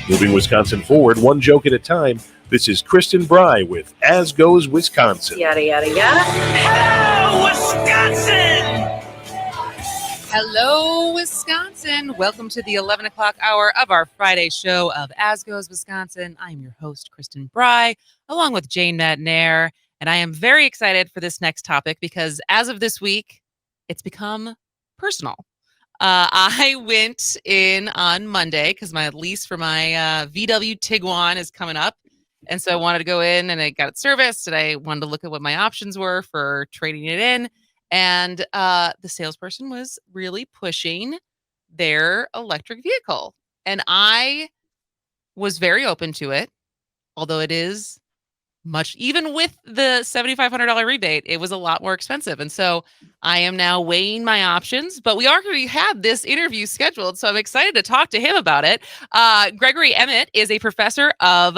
Moving Wisconsin forward, one joke at a time. This is Kristin Brey with As Goes Wisconsin. Yada, yada, yada. Hello, Wisconsin! Hello, Wisconsin. Welcome to the 11 o'clock hour of our Friday show of As Goes Wisconsin. I'm your host, Kristin Brey, along with Jane Madnair. And I am very excited for this next topic because as of this week, it's become personal. I went in on Monday because my lease for my VW Tiguan is coming up. And so I wanted to go in and I got it serviced and I wanted to look at what my options were for trading it in. And the salesperson was really pushing their electric vehicle. And I was very open to it, although it is much, even with the $7,500 rebate, it was a lot more expensive. And so I am now weighing my options, but we already had this interview scheduled. So I'm excited to talk to him about it. Gregory Nemet is a professor of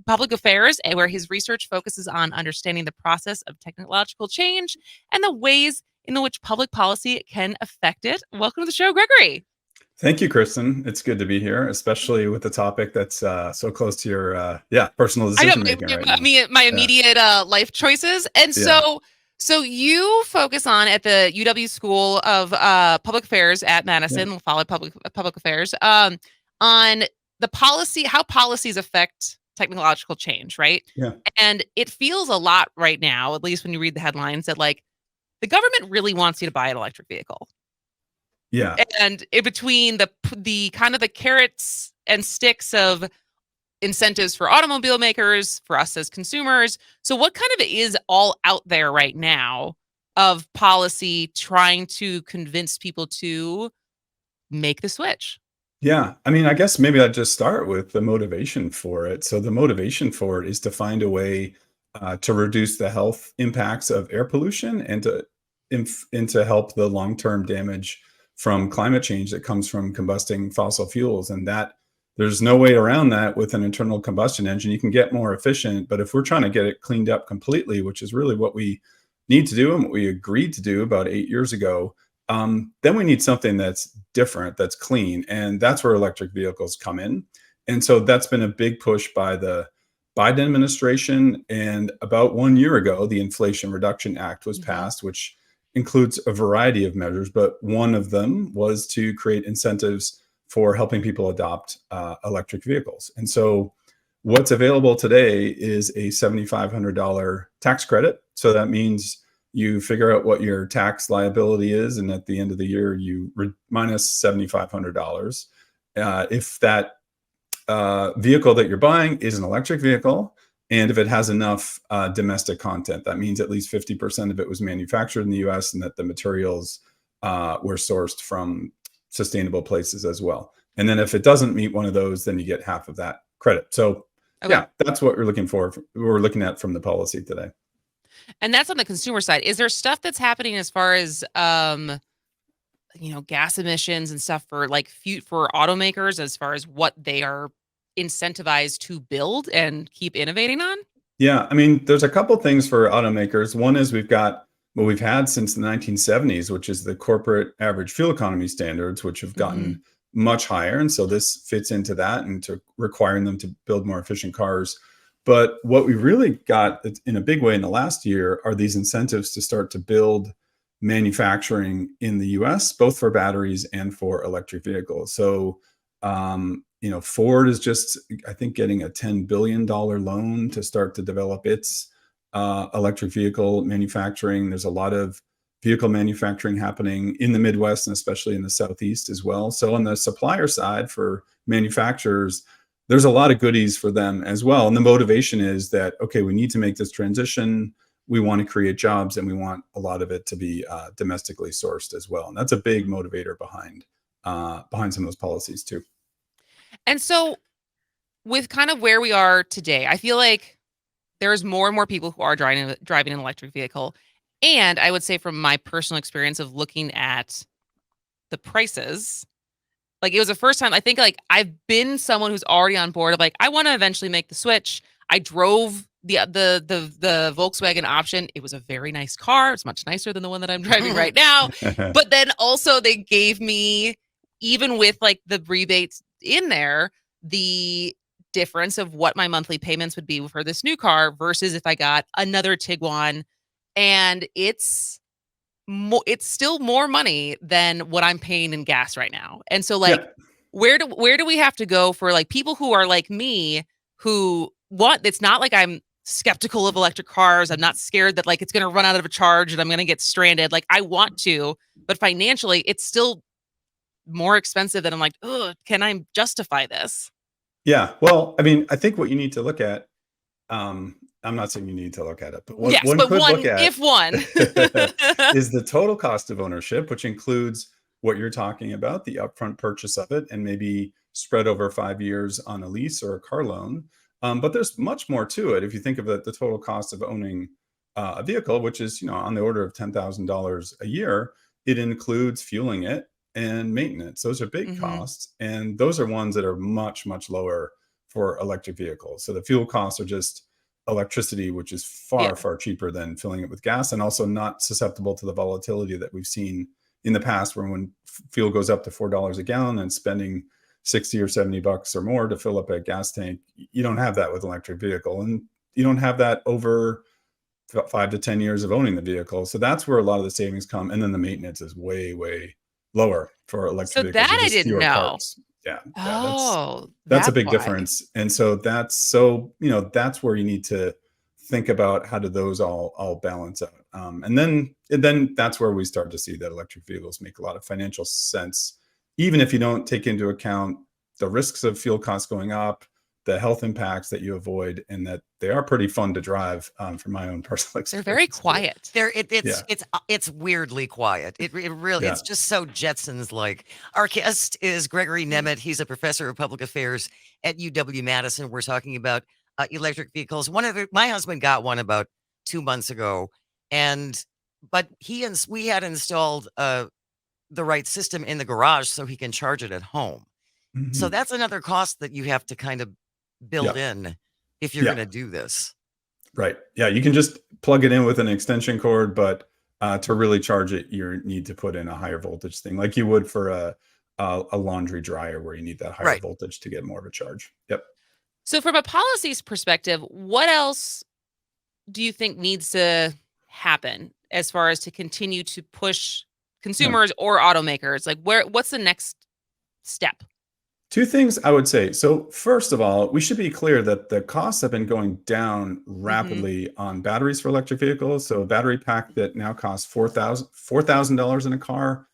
public affairs, where his research focuses on understanding the process of technological change and the ways in which public policy can affect it. Welcome to the show, Gregory. Thank you, Kristin. It's good to be here, especially with the topic that's so close to your personal decision making right now. I mean, my immediate life choices. And so you focus on at the UW School of Public Affairs at Madison, followed public affairs, on the policy, how policies affect technological change, right? Yeah. And it feels a lot right now, at least when you read the headlines, that like the government really wants you to buy an electric vehicle. Yeah. And in between the kind of the carrots and sticks of incentives for automobile makers, for us as consumers. So what kind of is all out there right now of policy trying to convince people to make the switch? Yeah. I mean, I guess maybe I'd just start with the motivation for it. So the motivation for it is to find a way to reduce the health impacts of air pollution and to help the long-term damage from climate change that comes from combusting fossil fuels. And that there's no way around that with an internal combustion engine. You can get more efficient, but if we're trying to get it cleaned up completely, which is really what we need to do and what we agreed to do about 8 years ago, then we need something that's different, that's clean. And that's where electric vehicles come in. And so that's been a big push by the Biden administration. And about 1 year ago, the Inflation Reduction Act was passed, which includes a variety of measures, but one of them was to create incentives for helping people adopt electric vehicles. And so what's available today is a $7,500 tax credit. So that means you figure out what your tax liability is, and at the end of the year, you minus $7,500. If that vehicle that you're buying is an electric vehicle, and if it has enough domestic content, that means at least 50% of it was manufactured in the US and that the materials were sourced from sustainable places as well. And then if it doesn't meet one of those, then you get half of that credit. So yeah, that's what we're looking for. We're looking at from the policy today. And that's on the consumer side. Is there stuff that's happening as far as, gas emissions and stuff for for automakers as far as what they are incentivized to build and keep innovating on? Yeah, I mean, there's a couple things for automakers. One is we've got what we've had since the 1970s, which is the corporate average fuel economy standards, which have gotten much higher. And so this fits into that and to requiring them to build more efficient cars. But what we really got in a big way in the last year are these incentives to start to build manufacturing in the US, both for batteries and for electric vehicles. So, Ford is just, I think, getting a $10 billion loan to start to develop its electric vehicle manufacturing. There's a lot of vehicle manufacturing happening in the Midwest and especially in the Southeast as well. So on the supplier side for manufacturers, there's a lot of goodies for them as well. And the motivation is that, okay, we need to make this transition. We want to create jobs and we want a lot of it to be domestically sourced as well. And that's a big motivator behind some of those policies too. And so with kind of where we are today, I feel like there's more and more people who are driving an electric vehicle. And I would say from my personal experience of looking at the prices, like it was the first time I think like I've been someone who's already on board of like, I want to eventually make the switch. I drove the Volkswagen option. It was a very nice car. It's much nicer than the one that I'm driving right now. But then also they gave me, even with like the rebates in there, the difference of what my monthly payments would be for this new car versus if I got another Tiguan, and it's still more money than what I'm paying in gas right now. And so like, Yeah. where do we have to go for like people who are like me, who want, it's not like I'm skeptical of electric cars. I'm not scared that like it's going to run out of a charge and I'm going to get stranded. Like I want to, but financially it's still more expensive than I'm like, oh, can I justify this? Yeah. Well, I mean, I think what you need to look at, I'm not saying you need to look at it, but what Yes, one but could look at if one. is the total cost of ownership, which includes what you're talking about, the upfront purchase of it, and maybe spread over 5 years on a lease or a car loan. But there's much more to it. If you think of the total cost of owning a vehicle, which is on the order of $10,000 a year, it includes fueling it and maintenance. Those are big Mhm. costs, and those are ones that are much, much lower for electric vehicles. So the fuel costs are just electricity, which is Yeah. far, far cheaper than filling it with gas, and also not susceptible to the volatility that we've seen in the past, where when fuel goes up to $4 a gallon and spending 60 or 70 bucks or more to fill up a gas tank, you don't have that with an electric vehicle, and you don't have that over 5 to 10 years of owning the vehicle. So that's where a lot of the savings come, and then the maintenance is way, way lower for So electric vehicles. that There's I just didn't fewer know. parts. Yeah, yeah, Oh, that's a that's big why. difference. And so that's where you need to think about how do those all balance out. And then that's where we start to see that electric vehicles make a lot of financial sense, even if you don't take into account the risks of fuel costs going up, the health impacts that you avoid, and that they are pretty fun to drive, from my own personal They're very experience too. quiet. Yeah, It's weirdly quiet. It really yeah. it's just so Jetsons like. Our guest is Gregory Nemet. He's a professor of public affairs at UW Madison. We're talking about electric vehicles. My husband got one about 2 months ago, and but we had installed the right system in the garage so he can charge it at home. So Mhm. that's another cost that you have to kind of build Yeah, in if you're going yeah. to do this. Right. Yeah, you can just plug it in with an extension cord, but to really charge it, you need to put in a higher voltage thing, like you would for a laundry dryer, where you need that higher Right. voltage to get more of a charge. Yep. So from a policies perspective, what else do you think needs to happen as far as to continue to push Yeah. consumers or automakers? Like what's the next step? Two things I would say. So first of all, we should be clear that the costs have been going down Mhm. rapidly on batteries for electric vehicles. So a battery pack that now costs $4,000 in a car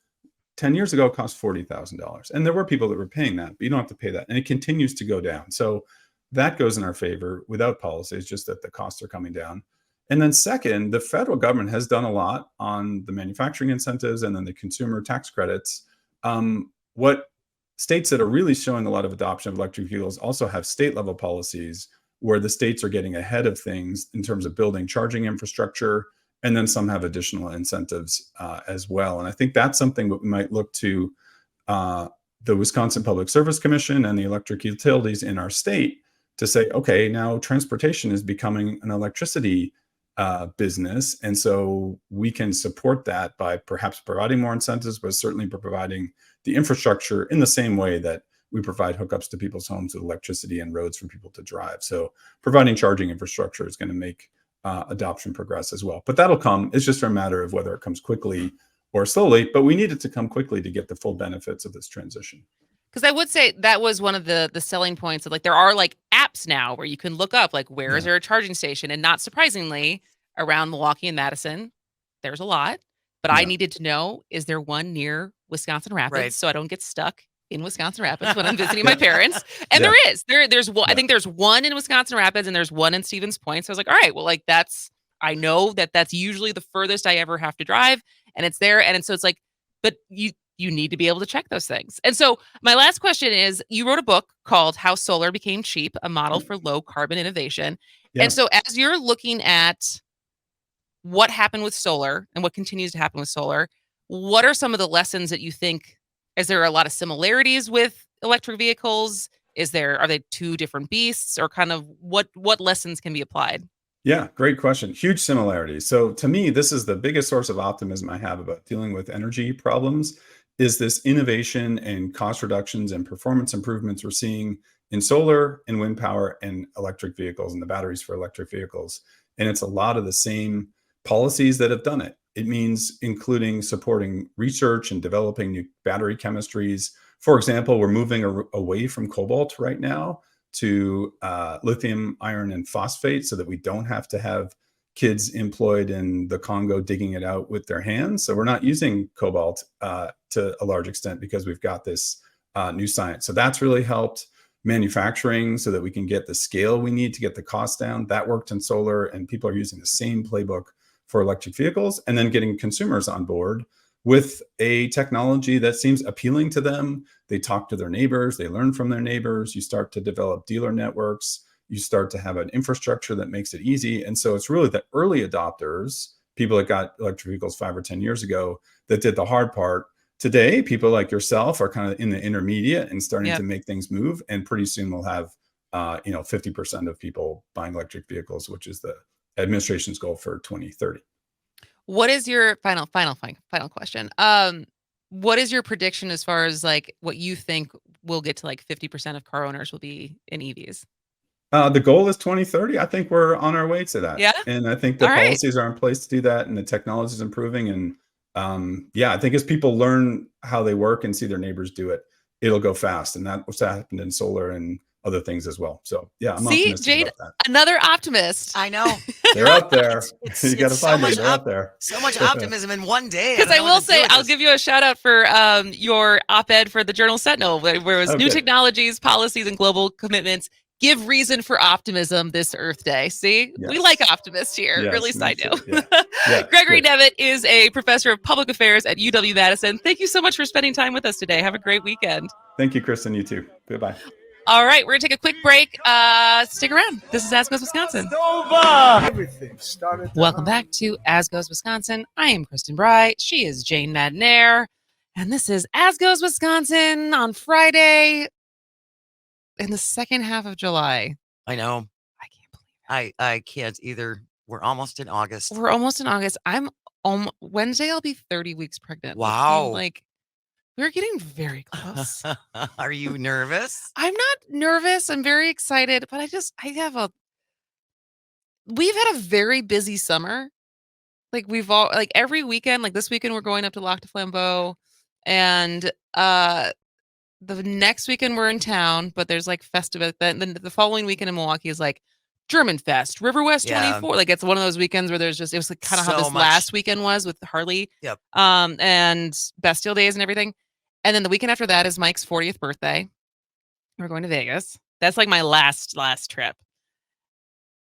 10 years ago cost $40,000. And there were people that were paying that, but you don't have to pay that. And it continues to go down. So that goes in our favor without policy. It's just that the costs are coming down. And then second, the federal government has done a lot on the manufacturing incentives and then the consumer tax credits. What states that are really showing a lot of adoption of electric vehicles also have state level policies where the states are getting ahead of things in terms of building charging infrastructure, and then some have additional incentives as well. And I think that's something that we might look to uh, the Wisconsin Public Service Commission and the electric utilities in our state to say, okay, now transportation is becoming an electricity business. And so we can support that by perhaps providing more incentives, but certainly by providing the infrastructure in the same way that we provide hookups to people's homes with electricity and roads for people to drive. So providing charging infrastructure is going to make adoption progress as well. But that'll come. It's just a matter of whether it comes quickly or slowly. But we need it to come quickly to get the full benefits of this transition. Because I would say that was one of the selling points of like there are like apps now where you can look up like where is Yeah. there a charging station, and not surprisingly around Milwaukee and Madison there's a lot, but I Yeah. needed to know, is there one near Wisconsin Rapids Right. so I don't get stuck in Wisconsin Rapids when I'm visiting Yeah. my parents. And Yeah. there's one. I Yeah. think there's one in Wisconsin Rapids and there's one in Stevens Point. So I was like, all right, well, like I know that's usually the furthest I ever have to drive, and it's there. And so it's like, but you need to be able to check those things. And so my last question is, you wrote a book called How Solar Became Cheap, a model for low carbon innovation. And Yeah. so as you're looking at what happened with solar and what continues to happen with solar, what are some of the lessons that you think, is there a lot of similarities with electric vehicles? Are they two different beasts, or kind of what lessons can be applied? Yeah, great question. Huge similarities. So to me, this is the biggest source of optimism I have about dealing with energy problems is this innovation and cost reductions and performance improvements we're seeing in solar and wind power and electric vehicles and the batteries for electric vehicles. And it's a lot of the same policies that have done it. It means including supporting research and developing new battery chemistries. For example, we're moving away from cobalt right now to lithium, iron, and phosphate so that we don't have to have kids employed in the Congo digging it out with their hands. So we're not using cobalt to a large extent because we've got this new science. So that's really helped manufacturing so that we can get the scale we need to get the cost down. That worked in solar, and people are using the same playbook for electric vehicles, and then getting consumers on board with a technology that seems appealing to them. They talk to their neighbors, they learn from their neighbors. You start to develop dealer networks. You start to have an infrastructure that makes it easy. And so it's really the early adopters, people that got electric vehicles 5 or 10 years ago, that did the hard part. Today, people like yourself are kind of in the intermediate and starting to make things move. And pretty soon we'll have, 50% of people buying electric vehicles, which is the administration's goal for 2030. What is your final question? What is your prediction as far as like what you think will get to like 50% of car owners will be in EVs? The goal is 2030. I think we're on our way to that. Yeah. And I think the policies are in place to do that, and the technology is improving. And I think as people learn how they work and see their neighbors do it, it'll go fast. And that's what's happened in solar and other things as well. So I'm optimistic Jade, about that. another optimist. I know. They're up there. You got to it's so find them. much They're out there. So much optimism in one day. Because I will say, I'll give you a shout out for your op-ed for the Journal Sentinel, where it was new technologies, policies, and global commitments give reason for optimism this Earth Day. See, we like optimists here. Yes, really side note. Yeah, Gregory Nemet is a professor of public affairs at UW Madison. Thank you so much for spending time with us today. Have a great weekend. Thank you, Kristin. You too. Goodbye. All right, we're going to take a quick break. Stick around. This is As Goes Wisconsin. Welcome back to As Goes Wisconsin. I am Kristin Brey. She is Jane Madnair. And this is As Goes Wisconsin on Friday in the second half of July. I know. I can't believe it. I can't either. We're almost in August. I'm Wednesday, I'll be 30 weeks pregnant. Wow. Like, we're getting very close. Are you nervous? I'm not nervous. I'm very excited, but we've had a very busy summer. Like every weekend, like this weekend, we're going up to Lac de Flambeau, and the next weekend we're in town, but there's like festival. Then the following weekend in Milwaukee is like German Fest, River West 24. Like it's one of those weekends where there's just, it was like kind of how this last weekend was with Harley. Yep. And Bastille Days and everything. And then the weekend after that is Mike's 40th birthday. We're going to Vegas. That's like my last trip.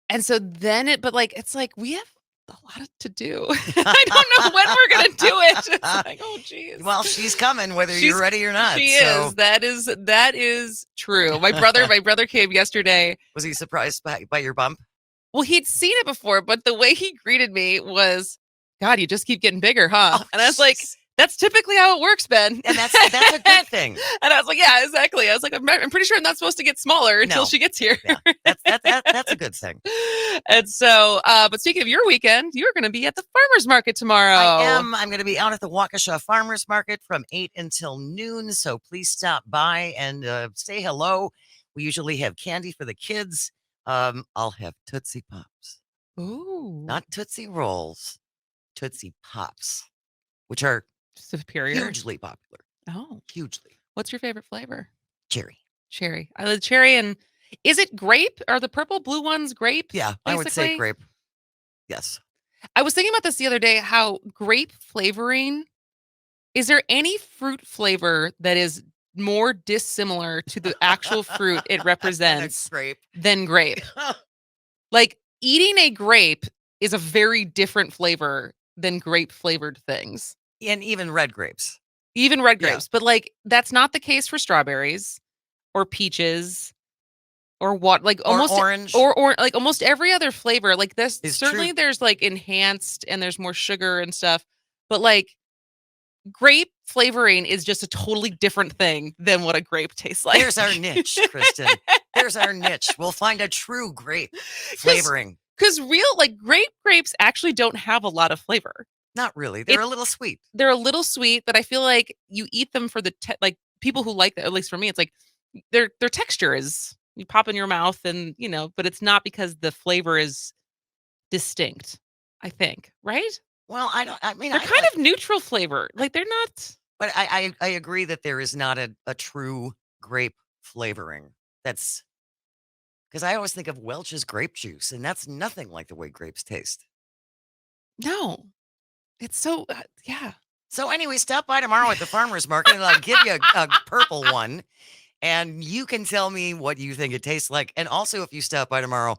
And so then it's like we have a lot to do. I don't know when we're going to do it. It's like, oh geez. Well, she's coming whether you're ready or not. She is. That is true. My brother came yesterday. Was he surprised by your bump? Well, he'd seen it before, but the way he greeted me was, God, you just keep getting bigger, huh? And I was like, that's typically how it works, Ben. And that's a good thing. And I was like, yeah, exactly. I was like, I'm pretty sure I'm not supposed to get smaller until she gets here. Yeah, that's a good thing. And so, but speaking of your weekend, you're going to be at the farmer's market tomorrow. I am. I'm going to be out at the Waukesha Farmers Market from 8 until noon. So please stop by and say hello. We usually have candy for the kids. I'll have Tootsie Pops. Ooh. Not Tootsie Rolls. Tootsie Pops, which are superior, hugely popular. Oh, hugely. What's your favorite flavor? Cherry. I love cherry. And is it grape? Are the purple blue ones grape? Yeah, basically? I would say grape. Yes. I was thinking about this the other day, how grape flavoring, is there any fruit flavor that is more dissimilar to the actual fruit it represents than grape? Like eating a grape is a very different flavor than grape flavored things. And even red grapes. But like that's not the case for strawberries or peaches or what, like almost orange or like almost every other flavor. Like this, certainly true. There's like enhanced and there's more sugar and stuff, but like grape flavoring is just a totally different thing than what a grape tastes like. There's our niche, Kristin. There's our niche. We'll find a true grape flavoring. Because grapes actually don't have a lot of flavor. Not really. They're a little sweet. They're a little sweet, but I feel like you eat them for the like people who like that. At least for me, it's like their texture is you pop in your mouth, and but it's not because the flavor is distinct. I think, right? Well, I mean, They're kind of neutral flavor. Like they're not. But I agree that there is not a true grape flavoring. That's because I always think of Welch's grape juice, and that's nothing like the way grapes taste. No, it's so yeah. So anyway, stop by tomorrow at the farmer's market, and I'll give you a purple one, and you can tell me what you think it tastes like. And also, if you stop by tomorrow,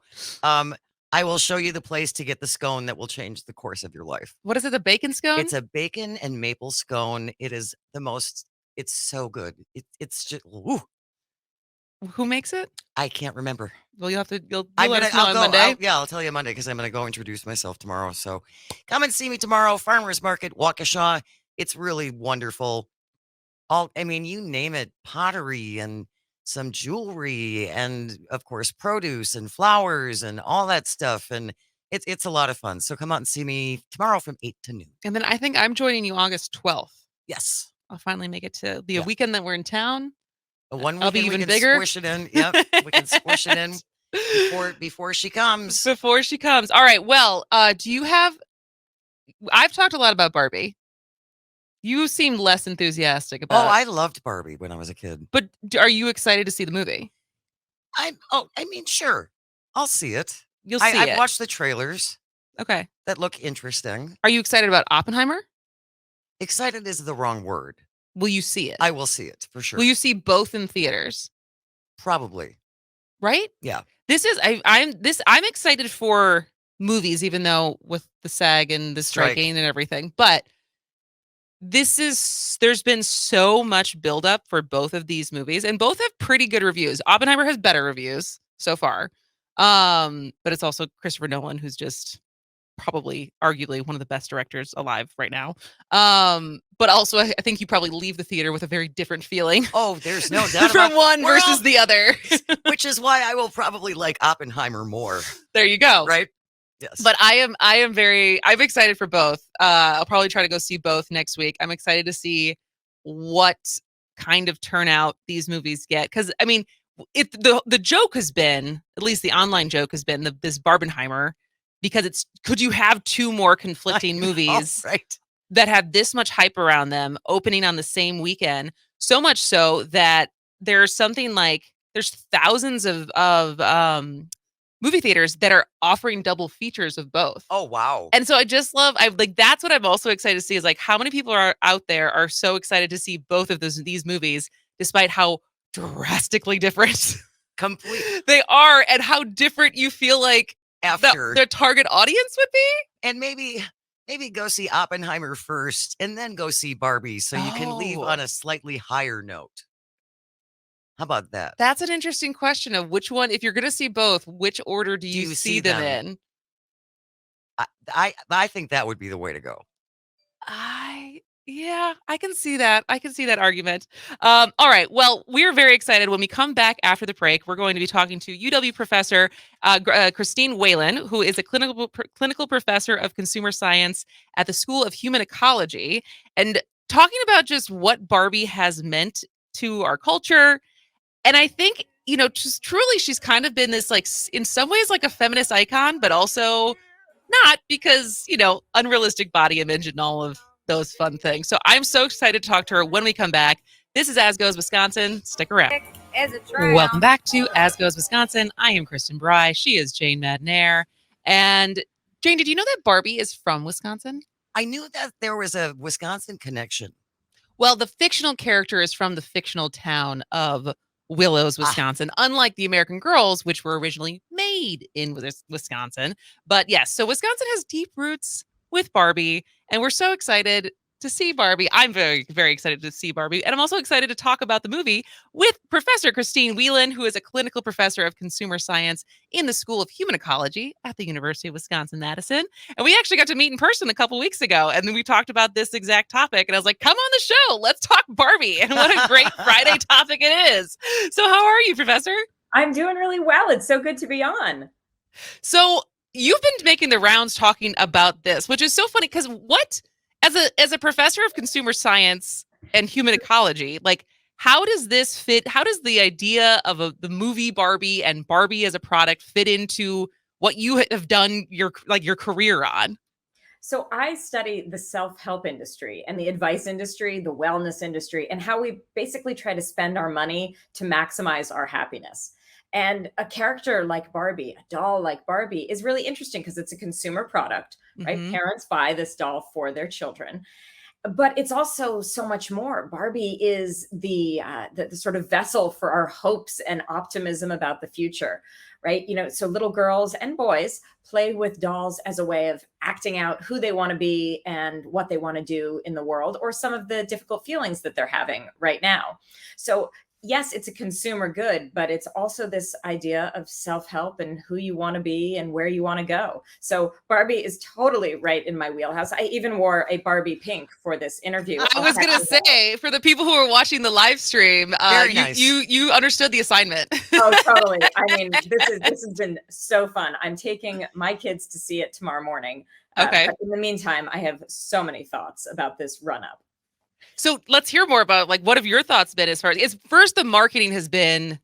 I will show you the place to get the scone that will change the course of your life. What is it? The bacon scone? It's a bacon and maple scone. It is the most. It's so good. It's just. Woo, Who makes it? I can't remember. Well, you'll let us know on Monday. I'll tell you Monday because I'm going to go introduce myself tomorrow. So come and see me tomorrow. Farmers Market, Waukesha. It's really wonderful. You name it, pottery and some jewelry and, of course, produce and flowers and all that stuff. And it's a lot of fun. So come out and see me tomorrow from 8 to noon. And then I think I'm joining you August 12th. Yes. I'll finally make it to be a weekend that we're in town. I'll be even bigger. Squish it in. Yep. We can squish it in before she comes. Before she comes. All right. Well, I've talked a lot about Barbie. You seemed less enthusiastic about it. I loved Barbie when I was a kid. But are you excited to see the movie? Sure. I'll see it. You'll see it. I've watched the trailers. Okay. That look interesting. Are you excited about Oppenheimer? Excited is the wrong word. Will you see it? I will see it for sure. Will you see both in theaters? Probably. Right? Yeah. I'm excited for movies, even though with the SAG and the striking and everything. But there's been so much buildup for both of these movies, and both have pretty good reviews. Oppenheimer has better reviews so far. But it's also Christopher Nolan, who's just probably arguably one of the best directors alive right now. But also I think you probably leave the theater with a very different feeling. Oh, there's no doubt from one versus the other. Which is why I will probably like Oppenheimer more. There you go. Right? Yes. But I'm excited for both. I'll probably try to go see both next week. I'm excited to see what kind of turnout these movies get. Because the joke has been, at least the online joke has been this Barbenheimer, because could you have two more conflicting movies that have this much hype around them opening on the same weekend? So much so that there's thousands of movie theaters that are offering double features of both. Oh, wow. And so that's what I'm also excited to see is like how many people are out there are so excited to see both of these movies, despite how drastically different they are, and how different you feel like after their target audience would be. And maybe go see Oppenheimer first and then go see Barbie so you can leave on a slightly higher note. How about that? That's an interesting question of which one, if you're going to see both, which order do you see them in? I think that would be the way to go. I can see that. I can see that argument. All right. Well, we're very excited. When we come back after the break, we're going to be talking to UW professor Christine Whelan, who is a clinical professor of consumer science at the School of Human Ecology, and talking about just what Barbie has meant to our culture. And I think, just truly, she's kind of been this, like, in some ways, like a feminist icon, but also not, because, unrealistic body image and all of those fun things. So I'm so excited to talk to her when we come back. This is As Goes Wisconsin. Stick around. Welcome back to As Goes Wisconsin. I am Kristin Brey. She is Jane Madnair. And Jane, did you know that Barbie is from Wisconsin? I knew that there was a Wisconsin connection. Well, the fictional character is from the fictional town of Willows, Wisconsin, unlike the American Girls, which were originally made in Wisconsin. But yes, so Wisconsin has deep roots with Barbie, and we're so excited to see Barbie. I'm very, very excited to see Barbie. And I'm also excited to talk about the movie with Professor Christine Whelan, who is a clinical professor of consumer science in the School of Human Ecology at the University of Wisconsin-Madison. And we actually got to meet in person a couple weeks ago. And then we talked about this exact topic. And I was like, come on the show. Let's talk Barbie. And what a great Friday topic it is. So how are you, Professor? I'm doing really well. It's so good to be on. So you've been making the rounds talking about this, which is so funny because as a professor of consumer science and human ecology, like how does this fit? How does the idea of the movie Barbie and Barbie as a product fit into what you have done your career on? So I study the self-help industry and the advice industry, the wellness industry, and how we basically try to spend our money to maximize our happiness. And a character like Barbie, a doll like Barbie, is really interesting because it's a consumer product, right? Mhm. Parents buy this doll for their children, but it's also so much more. Barbie is the sort of vessel for our hopes and optimism about the future, right? So little girls and boys play with dolls as a way of acting out who they want to be and what they want to do in the world, or some of the difficult feelings that they're having right now. So yes, it's a consumer good, but it's also this idea of self-help and who you want to be and where you want to go. So Barbie is totally right in my wheelhouse. I even wore a Barbie pink for this interview. I was gonna say, for the people who are watching the live stream, Very nice. you understood the assignment. Oh, totally. I mean, this has been so fun. I'm taking my kids to see it tomorrow morning. Okay. But in the meantime, I have so many thoughts about this run up. So let's hear more about what have your thoughts been as far as first the marketing has been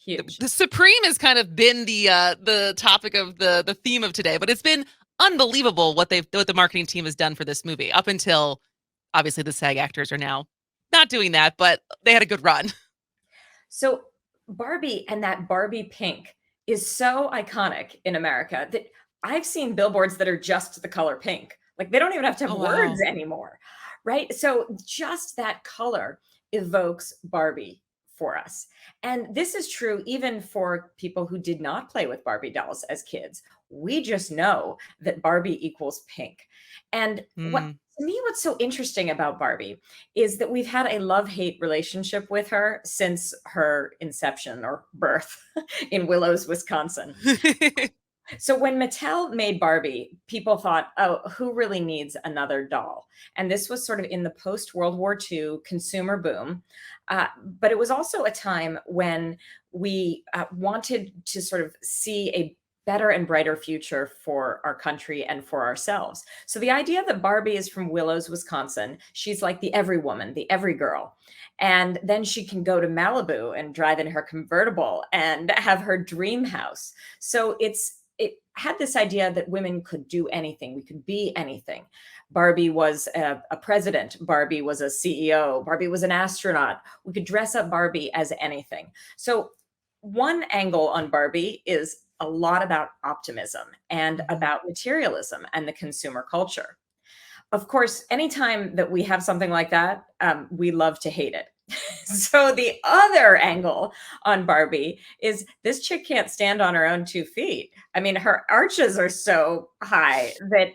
Huge. the Supreme has kind of been the topic of the theme of today, but it's been unbelievable what the marketing team has done for this movie up until obviously the SAG actors are now not doing that, but they had a good run. So Barbie and that Barbie pink is so iconic in America that I've seen billboards that are just the color pink. Like they don't even have to have Oh, wow. words anymore, right? So just that color evokes Barbie for us. And this is true even for people who did not play with Barbie dolls as kids. We just know that Barbie equals pink. And to me, what's so interesting about Barbie is that we've had a love-hate relationship with her since her inception or birth in Willows, Wisconsin. So when Mattel made Barbie, people thought, oh, who really needs another doll? And this was sort of in the post-World War II consumer boom. But it was also a time when we wanted to sort of see a better and brighter future for our country and for ourselves. So the idea that Barbie is from Willows, Wisconsin, she's like the every woman, the every girl. And then she can go to Malibu and drive in her convertible and have her dream house. So it had this idea that women could do anything. We could be anything. Barbie was a president. Barbie was a CEO. Barbie was an astronaut. We could dress up Barbie as anything. So one angle on Barbie is a lot about optimism and about materialism and the consumer culture. Of course, anytime that we have something like that, we love to hate it. So the other angle on Barbie is this chick can't stand on her own 2 feet. I mean, her arches are so high that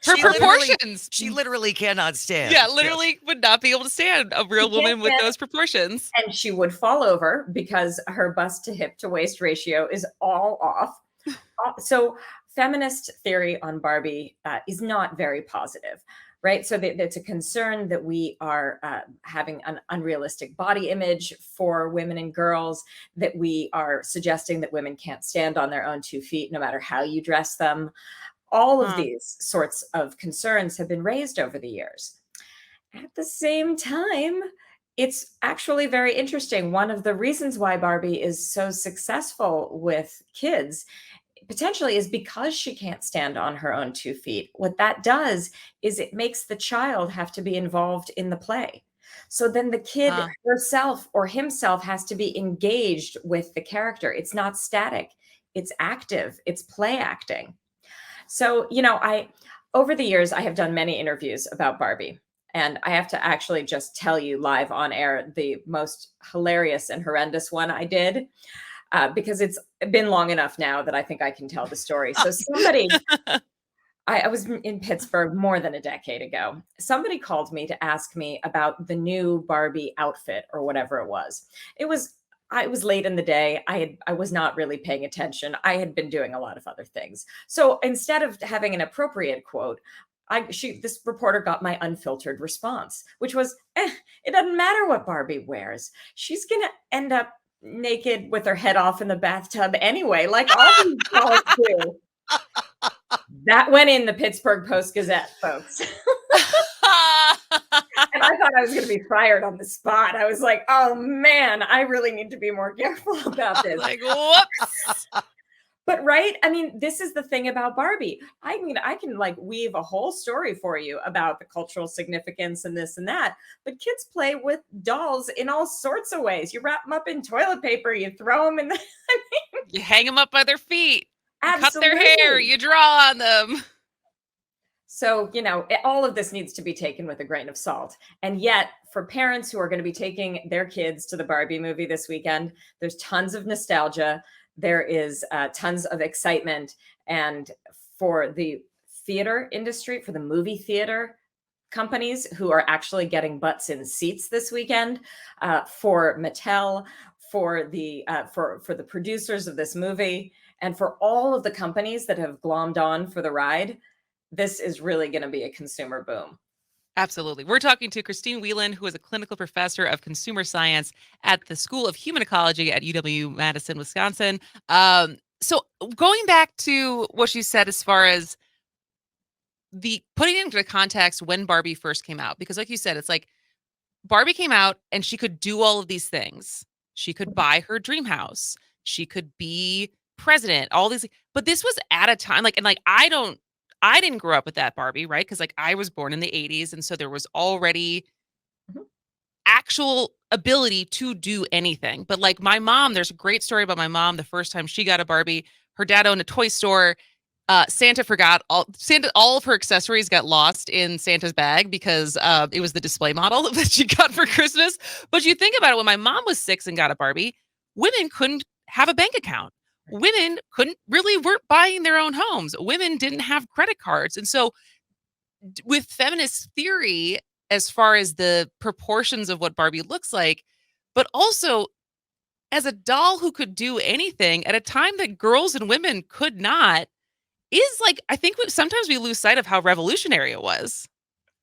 her proportions. She literally cannot stand. Yeah, literally would not be able to stand a real woman with those proportions. And she would fall over because her bust to hip to waist ratio is all off. So feminist theory on Barbie is not very positive. Right. So it's a concern that we are having an unrealistic body image for women and girls, that we are suggesting that women can't stand on their own 2 feet, no matter how you dress them. All of these sorts of concerns have been raised over the years. At the same time, it's actually very interesting. One of the reasons why Barbie is so successful with kids potentially is because she can't stand on her own 2 feet. What that does is it makes the child have to be involved in the play. So then the kid herself or himself has to be engaged with the character. It's not static, it's active, it's play acting. So, over the years, I have done many interviews about Barbie. And I have to actually just tell you live on air the most hilarious and horrendous one I did. Because it's been long enough now that I think I can tell the story. So I was in Pittsburgh more than a decade ago. Somebody called me to ask me about the new Barbie outfit or whatever it was. I was late in the day. I was not really paying attention. I had been doing a lot of other things. So instead of having an appropriate quote, this reporter got my unfiltered response, which was, it doesn't matter what Barbie wears. She's going to end up naked with her head off in the bathtub anyway, like all these dolls do. That went in the Pittsburgh Post-Gazette, folks. And I thought I was going to be fired on the spot. I was like, oh man, I really need to be more careful about this. Like, whoops. But right, I mean, this is the thing about Barbie. I mean, I can like weave a whole story for you about the cultural significance and this and that. But kids play with dolls in all sorts of ways. You wrap them up in toilet paper, you throw them in the, You hang them up by their feet. You absolutely. cut their hair. You draw on them. So, you know, all of this needs to be taken with a grain of salt. And yet, for parents who are going to be taking their kids to the Barbie movie this weekend, there's tons of nostalgia. There is tons of excitement. And for the theater industry, for the movie theater companies who are actually getting butts in seats this weekend, for Mattel, for the producers of this movie, and for all of the companies that have glommed on for the ride, this is really going to be a consumer boom. Absolutely. We're talking to Christine Whelan, who is a clinical professor of consumer science at the School of Human Ecology at UW Madison, Wisconsin. So going back to what you said as far as the putting it into context when Barbie first came out, because like you said, it's like Barbie came out and she could do all of these things. She could buy her dream house. She could be president, all these, but this was at a time like, and like, I didn't grow up with that Barbie, right? Because like I was born in the 80s. And so there was already actual ability to do anything. But like my mom, there's a great story about my mom. The first time she got a Barbie, her dad owned a toy store. Santa forgot all of her accessories got lost in Santa's bag because it was the display model that she got for Christmas. But you think about it, when my mom was 6 and got a Barbie, women couldn't have a bank account. Women weren't buying their own homes. Women didn't have credit cards. And so with feminist theory, as far as the proportions of what Barbie looks like, but also as a doll who could do anything at a time that girls and women could not, is like, I think sometimes we lose sight of how revolutionary it was.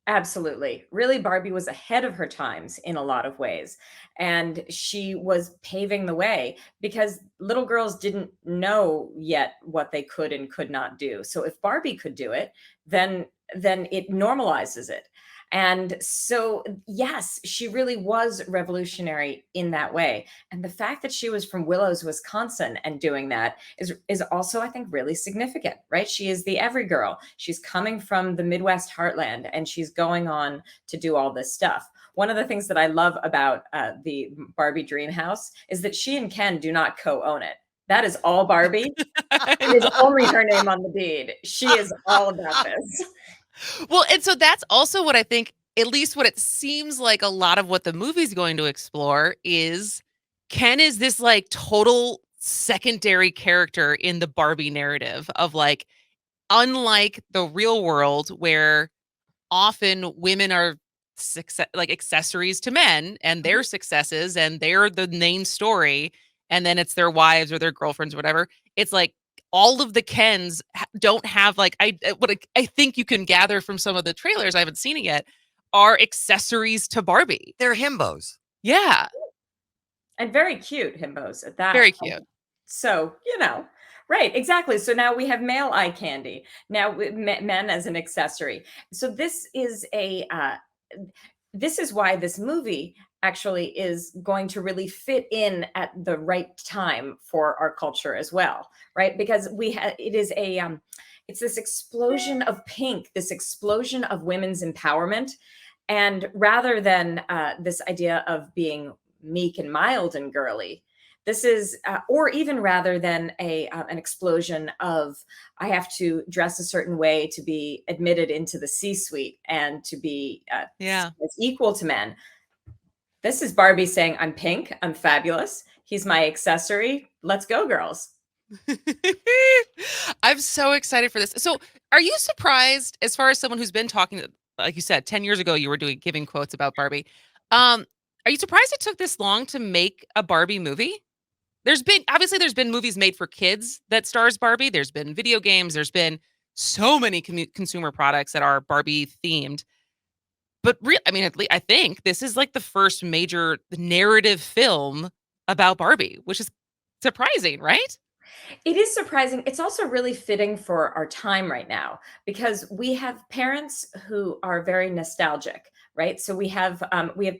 Absolutely. Really, Barbie was ahead of her times in a lot of ways. And she was paving the way because little girls didn't know yet what they could and could not do. So if Barbie could do it, then it normalizes it. And so, yes, she really was revolutionary in that way. And the fact that she was from Willows, Wisconsin, and doing that is also, I think, really significant, right? She is the every girl. She's coming from the Midwest heartland, and she's going on to do all this stuff. One of the things that I love about the Barbie Dream House is that she and Ken do not co-own it. That is all Barbie. It is only her name on the deed. She is all about this. Well, and so that's also what I think, at least what it seems like a lot of what the movie's going to explore is Ken is this like total secondary character in the Barbie narrative of like, unlike the real world where often women are like accessories to men and their successes and they're the main story. And then it's their wives or their girlfriends or whatever. It's like, all of the Kens don't have like I think you can gather from some of the trailers, I haven't seen it yet, are accessories to Barbie. They're himbos. Yeah. And very cute himbos at that. Very cute. So, right, exactly. So now we have male eye candy. Now men as an accessory. So this is why this movie actually is going to really fit in at the right time for our culture as well, right? Because it's this explosion of pink, this explosion of women's empowerment. And rather than this idea of being meek and mild and girly, this is, or even rather than an explosion of, I have to dress a certain way to be admitted into the C-suite and to be as equal to men. This is Barbie saying, I'm pink, I'm fabulous. He's my accessory. Let's go, girls. I'm so excited for this. So are you surprised, as far as someone who's been talking, like you said, 10 years ago, you were giving quotes about Barbie. Are you surprised it took this long to make a Barbie movie? There's been movies made for kids that stars Barbie. There's been video games. There's been so many consumer products that are Barbie themed. But I think this is like the first major narrative film about Barbie, which is surprising, right? It is surprising. It's also really fitting for our time right now because we have parents who are very nostalgic, right? So we have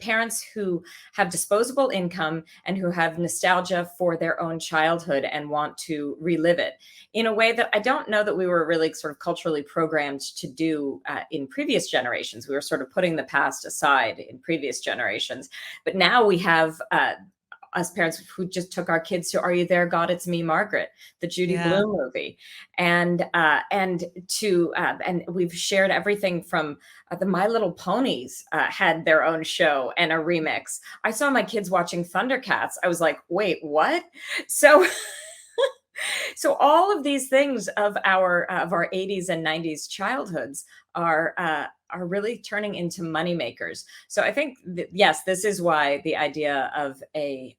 parents who have disposable income and who have nostalgia for their own childhood and want to relive it in a way that I don't know that we were really sort of culturally programmed to do in previous generations. We were sort of putting the past aside in previous generations, but now we have us parents who just took our kids to Are You There, God? It's Me, Margaret, the Judy Yeah. Blume movie, and we've shared everything from the My Little Ponies had their own show and a remix. I saw my kids watching Thundercats. I was like, wait, what? So. So all of these things of our 80s and 90s childhoods are really turning into money makers. So I think yes, this is why the idea of a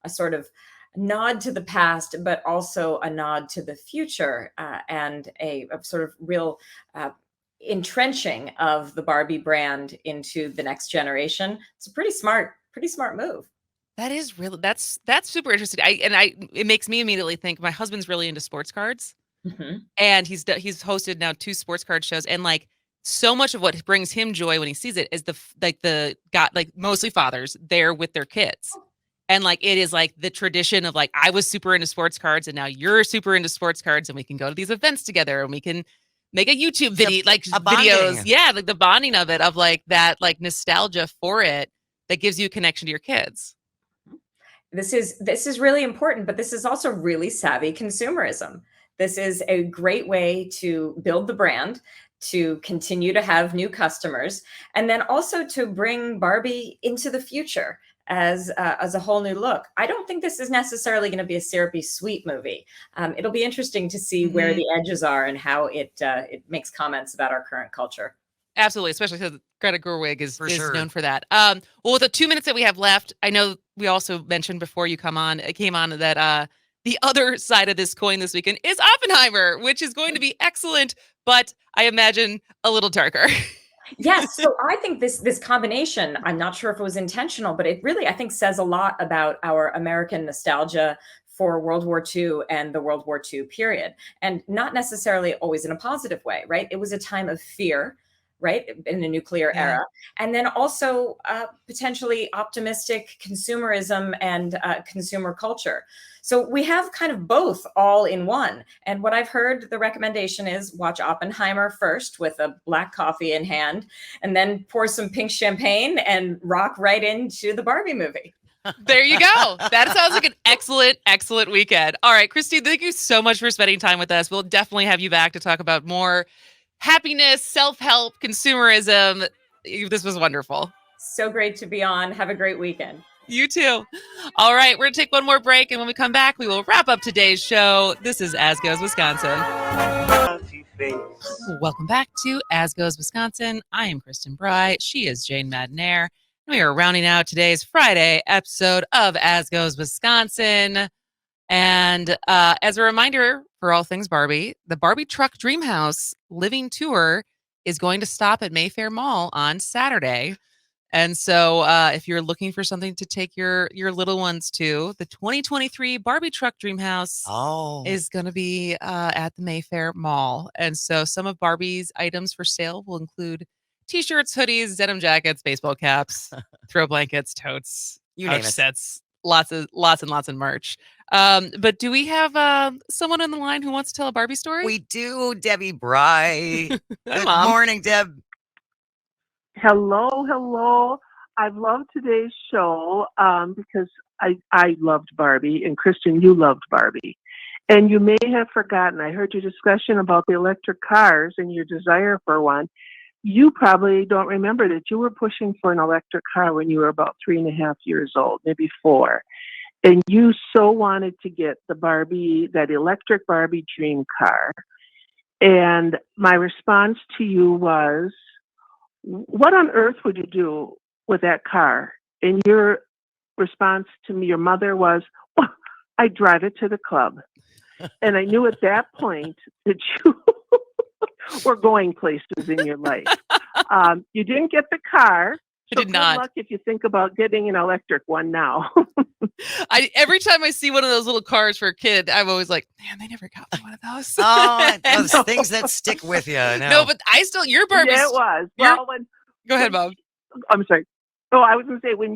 sort of nod to the past, but also a nod to the future, and a sort of real entrenching of the Barbie brand into the next generation. It's a pretty smart move. That is really that's super interesting. It makes me immediately think my husband's really into sports cards, Mhm. and he's hosted now 2 sports card shows, and like so much of what brings him joy when he sees it is the got like mostly fathers there with their kids. And like it is like the tradition of like I was super into sports cards and now you're super into sports cards and we can go to these events together and we can make a YouTube video like a videos. bonding. Yeah, like the bonding of it of like that like nostalgia for it that gives you a connection to your kids. This is really important, but this is also really savvy consumerism. This is a great way to build the brand, to continue to have new customers, and then also to bring Barbie into the future as a whole new look. I don't think this is necessarily going to be a syrupy sweet movie. It'll be interesting to see where the edges are and how it makes comments about our current culture. Absolutely, especially because Greta Gerwig is sure. known for that. Well, with the 2 minutes that we have left, I know we also mentioned before you came on that the other side of this coin this weekend is Oppenheimer, which is going to be excellent, but I imagine a little darker. Yes, so I think this combination, I'm not sure if it was intentional, but it really, I think, says a lot about our American nostalgia for World War II and the World War II period, and not necessarily always in a positive way, right? It was a time of fear, right, in the nuclear Yeah. era, and then also potentially optimistic consumerism and consumer culture. So we have kind of both all in one. And what I've heard, the recommendation is watch Oppenheimer first with a black coffee in hand, and then pour some pink champagne and rock right into the Barbie movie. There you go. That sounds like an excellent weekend. All right, Christine, thank you so much for spending time with us. We'll definitely have you back to talk about more happiness, self-help, consumerism. This was wonderful. So great to be on. Have a great weekend. You too. All right, we're going to take one more break, and when we come back, we will wrap up today's show. This is As Goes Wisconsin. Welcome back to As Goes Wisconsin. I am Kristin Brey. She is Jane Madnair. And we are rounding out today's Friday episode of As Goes Wisconsin. And as a reminder for all things Barbie, the Barbie Truck Dreamhouse Living Tour is going to stop at Mayfair Mall on Saturday. And so if you're looking for something to take your little ones to, the 2023 Barbie Truck Dreamhouse is going to be at the Mayfair Mall. And so some of Barbie's items for sale will include T-shirts, hoodies, denim jackets, baseball caps, throw blankets, totes, You name couch it. sets, lots and lots of merch. But do we have someone on the line who wants to tell a Barbie story? We do, Debbie Brey. Hi, Good Mom. morning, Deb. Hello. I love today's show because I loved Barbie, and Kristin, you loved Barbie. And you may have forgotten, I heard your discussion about the electric cars and your desire for one. You probably don't remember that you were pushing for an electric car when you were about 3.5 years old, maybe 4. And you so wanted to get the Barbie, that electric Barbie dream car. And my response to you was, what on earth would you do with that car? And your response to me, your mother, was, well, I'd drive it to the club. And I knew at that point that you were going places in your life. You didn't get the car, So did good not. luck if you think about getting an electric one now. Every time I see one of those little cars for a kid, I'm always like, man, they never got me one of those. Oh, And those things that stick with you. I know. no, but your Barbie's. Yeah, it was. Your- Well, when Go ahead, Bob. I'm sorry. Oh, I was going to say when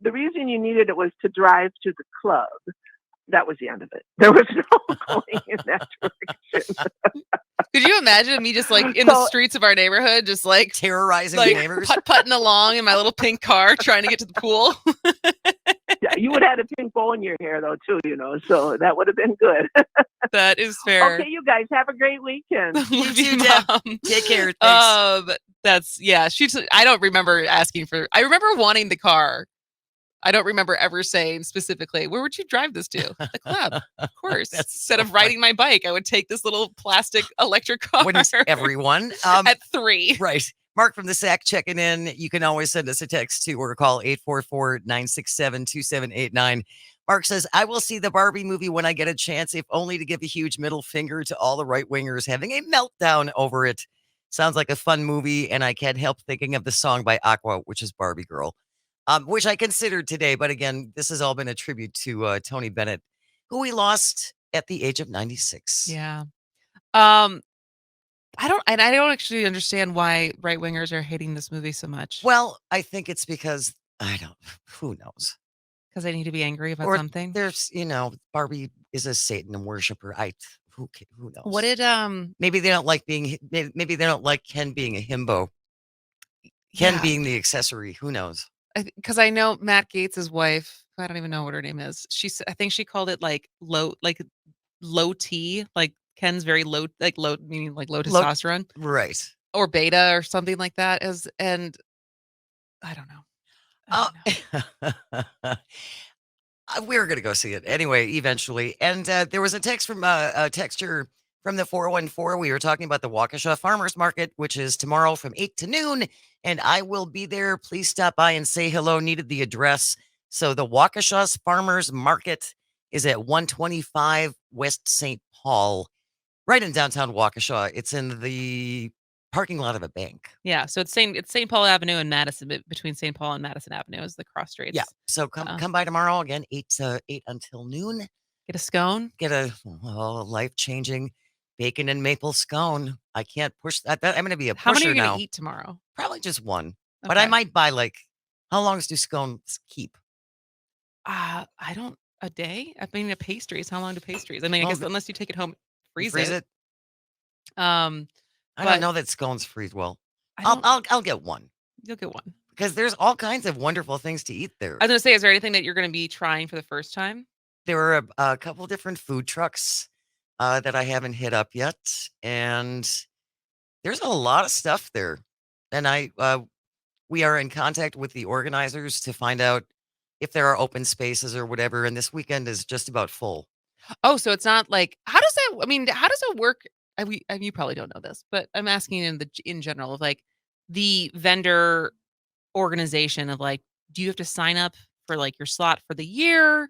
the reason you needed it was to drive to the club. That was the end of it. There was no going in that direction. Could you imagine me just like in the streets of our neighborhood, just like terrorizing the neighbors? putting along in my little pink car, trying to get to the pool? Yeah, you would have had a pink bow in your hair though, too. So that would have been good. That is fair. Okay, you guys have a great weekend. You too, Deb. Take care. Thanks. I don't remember asking for. I remember wanting the car. I don't remember ever saying specifically, where would you drive this to? The club, of course. Instead of riding my bike, I would take this little plastic electric car. Wouldn't everyone? At 3. Right. Mark from the SAC checking in. You can always send us a text to or call 844-967-2789. Mark says, I will see the Barbie movie when I get a chance, if only to give a huge middle finger to all the right-wingers having a meltdown over it. Sounds like a fun movie, and I can't help thinking of the song by Aqua, which is Barbie Girl. Which I considered today, but again, this has all been a tribute to Tony Bennett, who we lost at the age of 96. Yeah. I don't actually understand why right wingers are hating this movie so much. Well, I think it's because who knows? Because they need to be angry about something. There's, Barbie is a Satan worshiper. Who knows? What did maybe they don't like maybe they don't like Ken being a himbo. Ken being the accessory. Who knows? Because I know Matt Gates' wife, I don't even know what her name is. I think she called it like low T, like Ken's very low, meaning like low testosterone, right? Or beta or something like that. And I don't know. We're gonna go see it anyway eventually. And there was a text from a texture from the 414. We were talking about the Waukesha Farmers Market, which is tomorrow from 8 to noon. And I will be there. Please stop by and say hello. Needed the address. So the Waukesha Farmers Market is at 125 West St. Paul, right in downtown Waukesha. It's in the parking lot of a bank. Yeah. So it's St. Paul Avenue and Madison, between St. Paul and Madison Avenue is the cross streets. Yeah. So come by tomorrow again, 8 until noon. Get a scone. Get a life-changing bacon and maple scone. I can't push that. I'm going to be a pusher now. How many are you going to eat tomorrow? Probably just one. Okay. But I might buy how long do scones keep? I don't, a day? I mean, pastries. How long do pastries? I mean, I guess unless you take it home, freeze it. I don't know that scones freeze well. I'll get one. You'll get one. Because there's all kinds of wonderful things to eat there. I was going to say, is there anything that you're going to be trying for the first time? There are a couple different food trucks that I haven't hit up yet. And there's a lot of stuff there. And we are in contact with the organizers to find out if there are open spaces or whatever. And this weekend is just about full. Oh, so it's not like, how does it work? You probably don't know this, but I'm asking in general of like the vendor organization of like, do you have to sign up for like your slot for the year?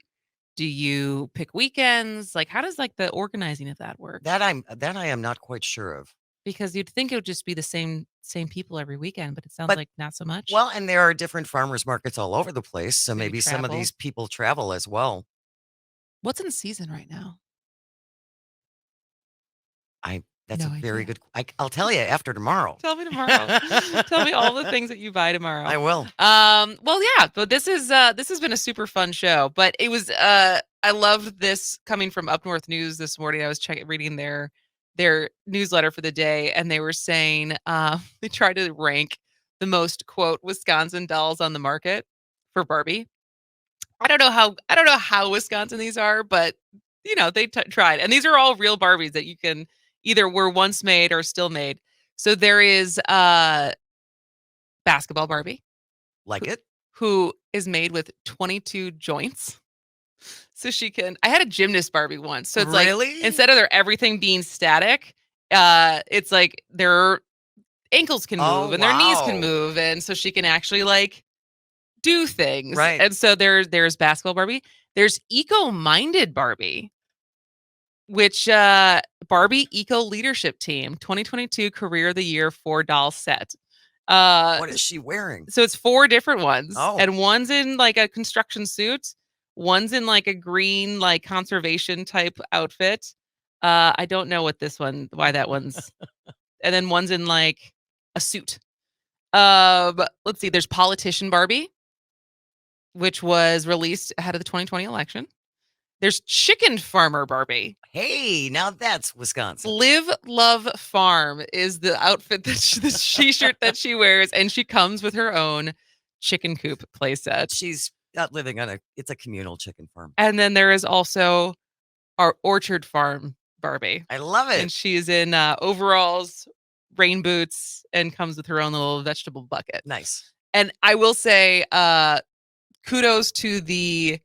Do you pick weekends? Like, how does like the organizing of that work? That I am not quite sure of. Because you'd think it would just be the same people every weekend, but it sounds like not so much. Well, and there are different farmers markets all over the place, so maybe some of these people travel as well. What's in season right now? That's a very good. I'll tell you after tomorrow. Tell me tomorrow. Tell me all the things that you buy tomorrow. I will. Well, yeah. But this has been a super fun show. But it was. I loved this coming from Up North News this morning. I was reading their newsletter for the day, and they were saying they tried to rank the most quote Wisconsin dolls on the market for Barbie. I don't know how Wisconsin these are, but they tried, and these are all real Barbies that you can either were once made or still made. So there is basketball Barbie, who is made with 22 joints. So she can. I had a gymnast Barbie once. So it's like instead of everything being static, it's like their ankles can move and their knees can move, and so she can actually like do things. Right. And so there's basketball Barbie. There's eco-minded Barbie, which Barbie Eco Leadership Team 2022 Career of the Year for Doll Set. What is she wearing? So it's 4 different ones. Oh. And one's in like a construction suit. One's in like a green, like conservation type outfit. I don't know why that one's. And then one's in like a suit. Let's see. There's Politician Barbie, which was released ahead of the 2020 election. There's Chicken Farmer Barbie. Hey, now that's Wisconsin. Live, Love, Farm is the outfit the t-shirt that she wears, and she comes with her own chicken coop playset. She's not living on it's a communal chicken farm. And then there is also our Orchard Farm Barbie. I love it. And she's in overalls, rain boots, and comes with her own little vegetable bucket. Nice. And I will say, kudos to the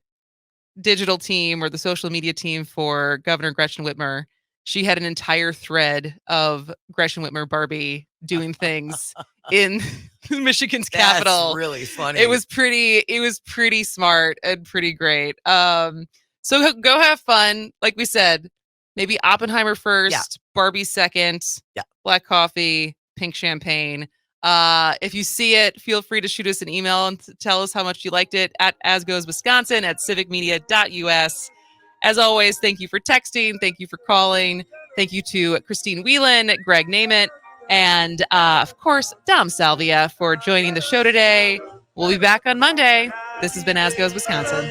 digital team or the social media team for Governor Gretchen Whitmer. She had an entire thread of Gretchen Whitmer Barbie doing things in Michigan's capital. That's really funny. It was pretty smart and pretty great. So go have fun. Like we said, maybe Oppenheimer first, Barbie second, black coffee, pink champagne. If you see it, feel free to shoot us an email and tell us how much you liked it at asgoeswisconsin@civicmedia.us. As always, thank you for texting. Thank you for calling. Thank you to Christine Whelan, Greg Nemet, and of course, Dom Salvia for joining the show today. We'll be back on Monday. This has been As Goes Wisconsin.